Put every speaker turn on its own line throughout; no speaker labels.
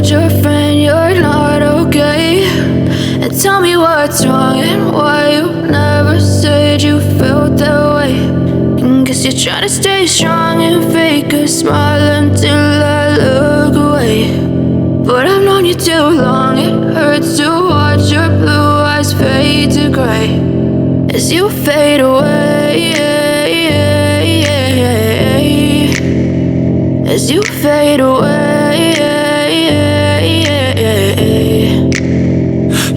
told your friend you're not okay? And tell me what's wrong and why you never said you felt that way. And guess you're trying to stay strong and fake a smile until I look away. But I've known you too long, it hurts to watch your blue eyes fade to gray as you fade away, as you fade away.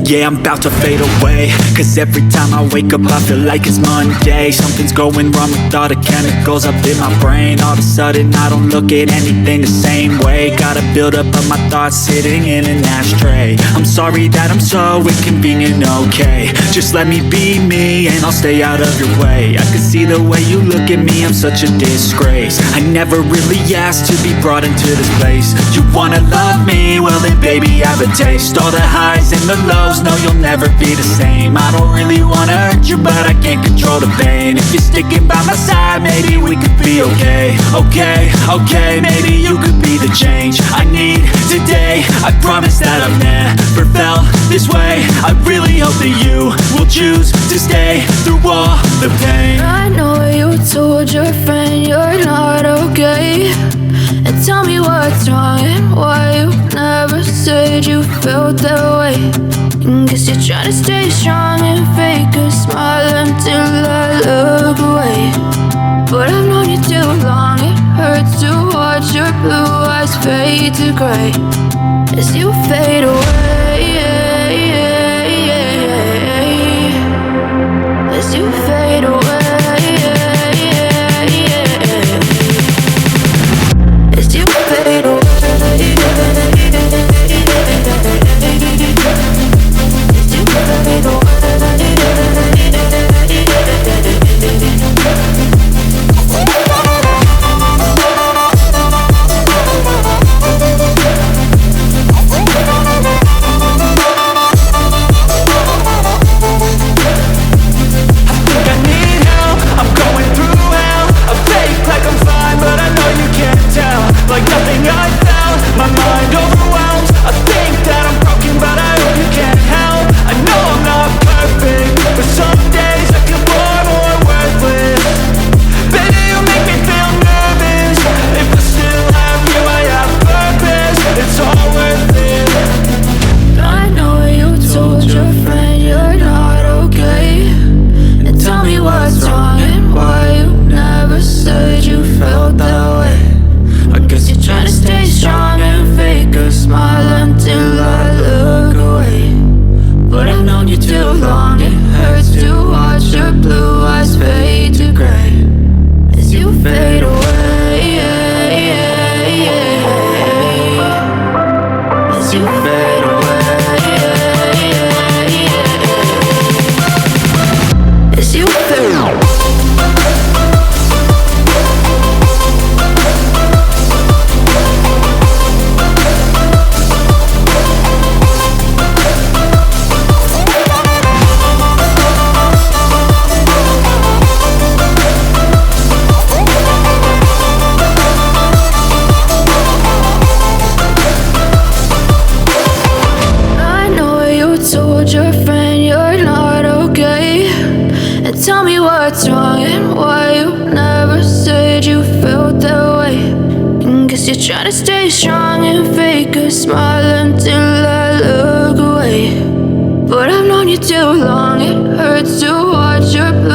Yeah, I'm about to fade away, cause every time I wake up I feel like it's Monday. Something's going wrong with all the chemicals up in my brain. All of a sudden I don't look at anything the same way. Gotta build up of my thoughts sitting in an ashtray. I'm sorry that I'm so inconvenient, okay? Just let me be me and I'll stay out of your way. I can see the way you look at me, I'm such a disgrace. I never really asked to be brought into this place. You wanna love me? Well then baby I have a taste. All the highs and the lows, no, you'll never be the same. I don't really wanna hurt you, but I can't control the pain. If you're sticking by my side, maybe we could be okay. Okay, maybe you could be the change I need today. I promise that I've never felt this way. I really hope that you will choose to stay through all the pain.
I know you told your friend you're not okay. And tell me what's wrong and why you never said you felt that way. And guess you're trying to stay strong and fake a smile until I look away. But I've known you too long, it hurts to watch your blue eyes fade to gray as you fade away, as you fade away. As you fade away, as you fade away.
Like nothing I felt, my mind overwhelmed. I think that I'm broken, but I hope you can't help. I know I'm not perfect, but some days I feel more worthless. Baby, you make me feel nervous. If I still have you, I have purpose. It's all worth it.
I know you told your friend you're not okay. And tell me what's wrong and why you never said you felt that way. I guess you're trying to stay strong and fake a smile until I look away. But I've known you too long, it hurts to watch your blue eyes fade to gray as you fade away, as you fade away, as you fade away. Told your friend you're not okay. And tell me what's wrong and why you never said you felt that way. And guess you're trying to stay strong and fake a smile until I look away. But I've known you too long, it hurts to watch your blue